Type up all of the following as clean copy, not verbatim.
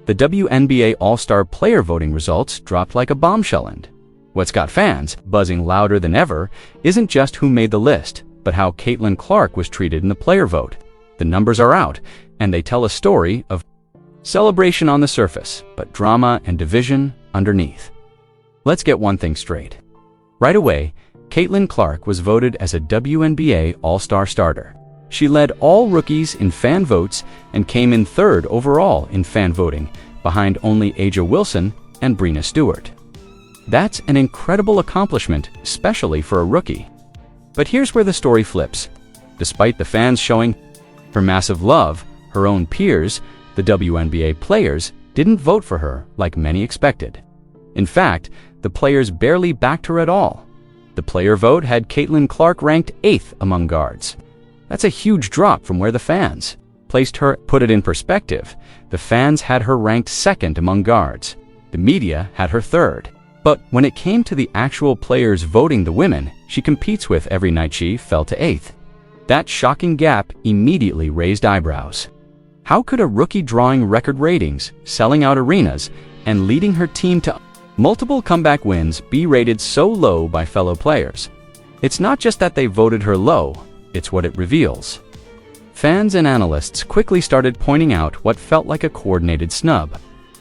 The WNBA All-Star player voting results dropped like a bombshell, and what's got fans buzzing louder than ever isn't just who made the list, but how Caitlin Clark was treated in the player vote. The numbers are out, and they tell a story of celebration on the surface, but drama and division underneath. Let's get one thing straight. Right away, Caitlin Clark was voted as a WNBA All-Star starter. She led all rookies in fan votes and came in third overall in fan voting, behind only A'ja Wilson and Breanna Stewart. That's an incredible accomplishment, especially for a rookie. But here's where the story flips. Despite the fans showing her massive love, her own peers, the WNBA players, didn't vote for her like many expected. In fact, the players barely backed her at all. The player vote had Caitlin Clark ranked 8th among guards. That's a huge drop from where the fans placed her. Put it in perspective, the fans had her ranked 2nd among guards. The media had her 3rd. But when it came to the actual players voting the women she competes with every night, she fell to 8th. That shocking gap immediately raised eyebrows. How could a rookie drawing record ratings, selling out arenas, and leading her team to multiple comeback wins be rated so low by fellow players? It's not just that they voted her low, it's what it reveals. Fans and analysts quickly started pointing out what felt like a coordinated snub.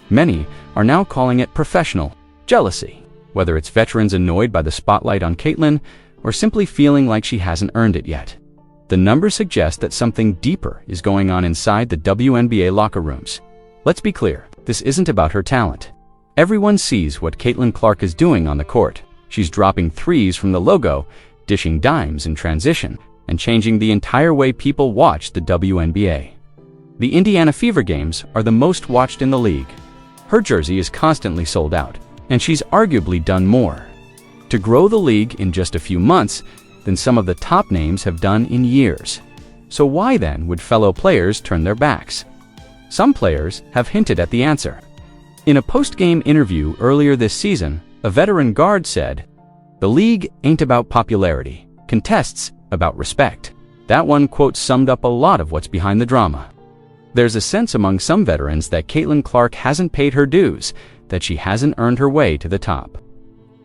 Many are now calling it professional jealousy, whether it's veterans annoyed by the spotlight on Caitlin or simply feeling like she hasn't earned it yet. The numbers suggest that something deeper is going on inside the WNBA locker rooms. Let's be clear, this isn't about her talent. Everyone sees what Caitlin Clark is doing on the court. She's dropping threes from the logo, dishing dimes in transition, and changing the entire way people watch the WNBA. The Indiana Fever games are the most watched in the league. Her jersey is constantly sold out, and she's arguably done more to grow the league in just a few months than some of the top names have done in years. So why then would fellow players turn their backs? Some players have hinted at the answer. In a post-game interview earlier this season, a veteran guard said, "The league ain't about popularity. Contests about respect." That one quote summed up a lot of what's behind the drama. There's a sense among some veterans that Caitlin Clark hasn't paid her dues, that she hasn't earned her way to the top,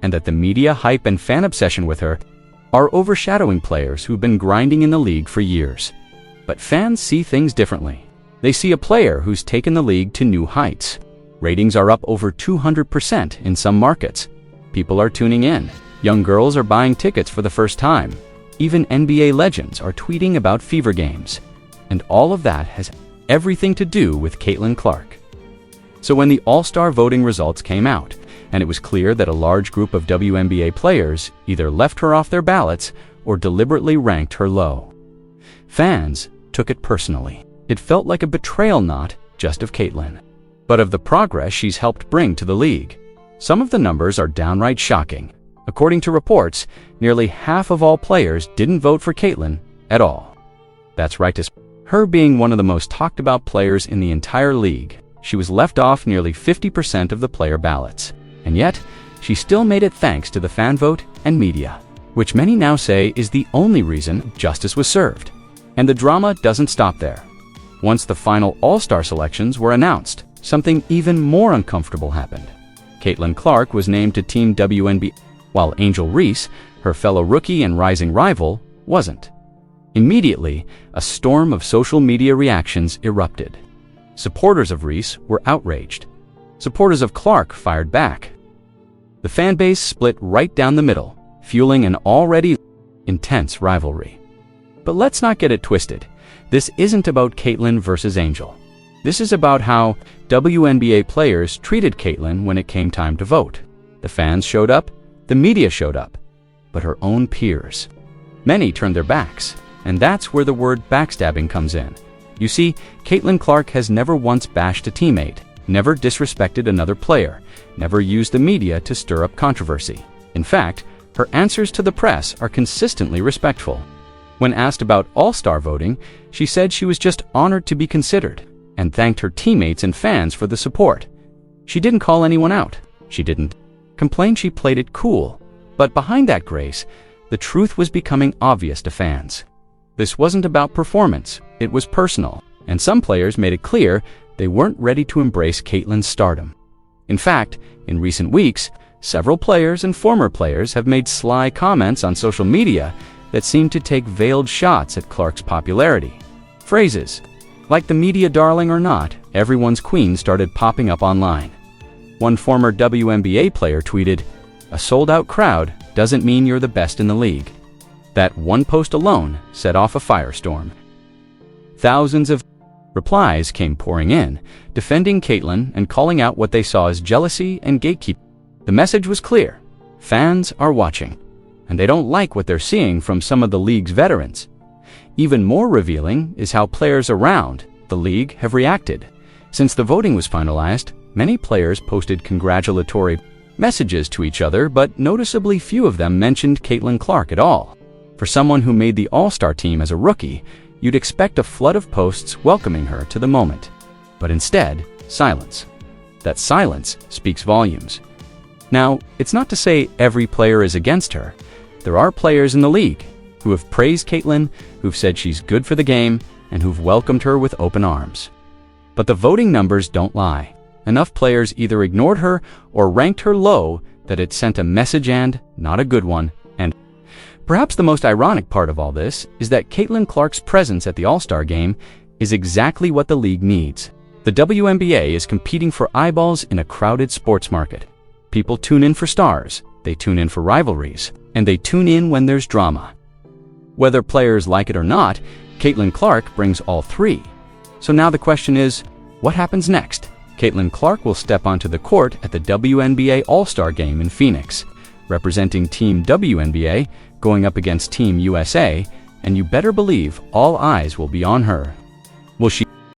and that the media hype and fan obsession with her are overshadowing players who've been grinding in the league for years. But fans see things differently. They see a player who's taken the league to new heights. Ratings are up over 200% in some markets. People are tuning in. Young girls are buying tickets for the first time. Even NBA legends are tweeting about Fever games. And all of that has everything to do with Caitlin Clark. So when the All-Star voting results came out, and it was clear that a large group of WNBA players either left her off their ballots or deliberately ranked her low, fans took it personally. It felt like a betrayal, not just of Caitlin, but of the progress she's helped bring to the league. Some of the numbers are downright shocking. According to reports, nearly half of all players didn't vote for Caitlin at all. That's right, her being one of the most talked about players in the entire league, she was left off nearly 50% of the player ballots. And yet, she still made it thanks to the fan vote and media, which many now say is the only reason justice was served. And the drama doesn't stop there. Once the final All-Star selections were announced, something even more uncomfortable happened. Caitlin Clark was named to Team WNBA, while Angel Reese, her fellow rookie and rising rival, wasn't. Immediately, a storm of social media reactions erupted. Supporters of Reese were outraged. Supporters of Clark fired back. The fan base split right down the middle, fueling an already intense rivalry. But let's not get it twisted. This isn't about Caitlin versus Angel. This is about how WNBA players treated Caitlin when it came time to vote. The fans showed up, the media showed up, but her own peers. Many turned their backs, and that's where the word backstabbing comes in. You see, Caitlin Clark has never once bashed a teammate, never disrespected another player, never used the media to stir up controversy. In fact, her answers to the press are consistently respectful. When asked about All-Star voting, she said she was just honored to be considered and thanked her teammates and fans for the support. She didn't call anyone out. She didn't complain. She played it cool. But behind that grace, the truth was becoming obvious to fans. This wasn't about performance. It was personal. And some players made it clear They weren't ready to embrace Caitlyn's stardom. In fact, in recent weeks, several players and former players have made sly comments on social media that seem to take veiled shots at Clark's popularity. Phrases like "the media darling" or "not everyone's queen" started popping up online. One former WNBA player tweeted, "A sold-out crowd doesn't mean you're the best in the league." That one post alone set off a firestorm. Thousands of replies came pouring in, defending Caitlyn and calling out what they saw as jealousy and gatekeeping. The message was clear: fans are watching, and they don't like what they're seeing from some of the league's veterans. Even more revealing is how players around the league have reacted. Since the voting was finalized, many players posted congratulatory messages to each other, but noticeably few of them mentioned Caitlyn Clark at all. For someone who made the All-Star team as a rookie, you'd expect a flood of posts welcoming her to the moment. But instead, silence. That silence speaks volumes. Now, it's not to say every player is against her. There are players in the league who have praised Caitlyn, who've said she's good for the game, and who've welcomed her with open arms. But the voting numbers don't lie. Enough players either ignored her or ranked her low that it sent a message, and not a good one. And perhaps the most ironic part of all this is that Caitlyn Clark's presence at the All-Star game is exactly what the league needs. The WNBA is competing for eyeballs in a crowded sports market. People tune in for stars, they tune in for rivalries, and they tune in when there's drama. Whether players like it or not, Caitlyn Clark brings all three. So now the question is, what happens next? Caitlyn Clark will step onto the court at the WNBA All-Star Game in Phoenix, representing Team WNBA, going up against Team USA, and you better believe all eyes will be on her. Will she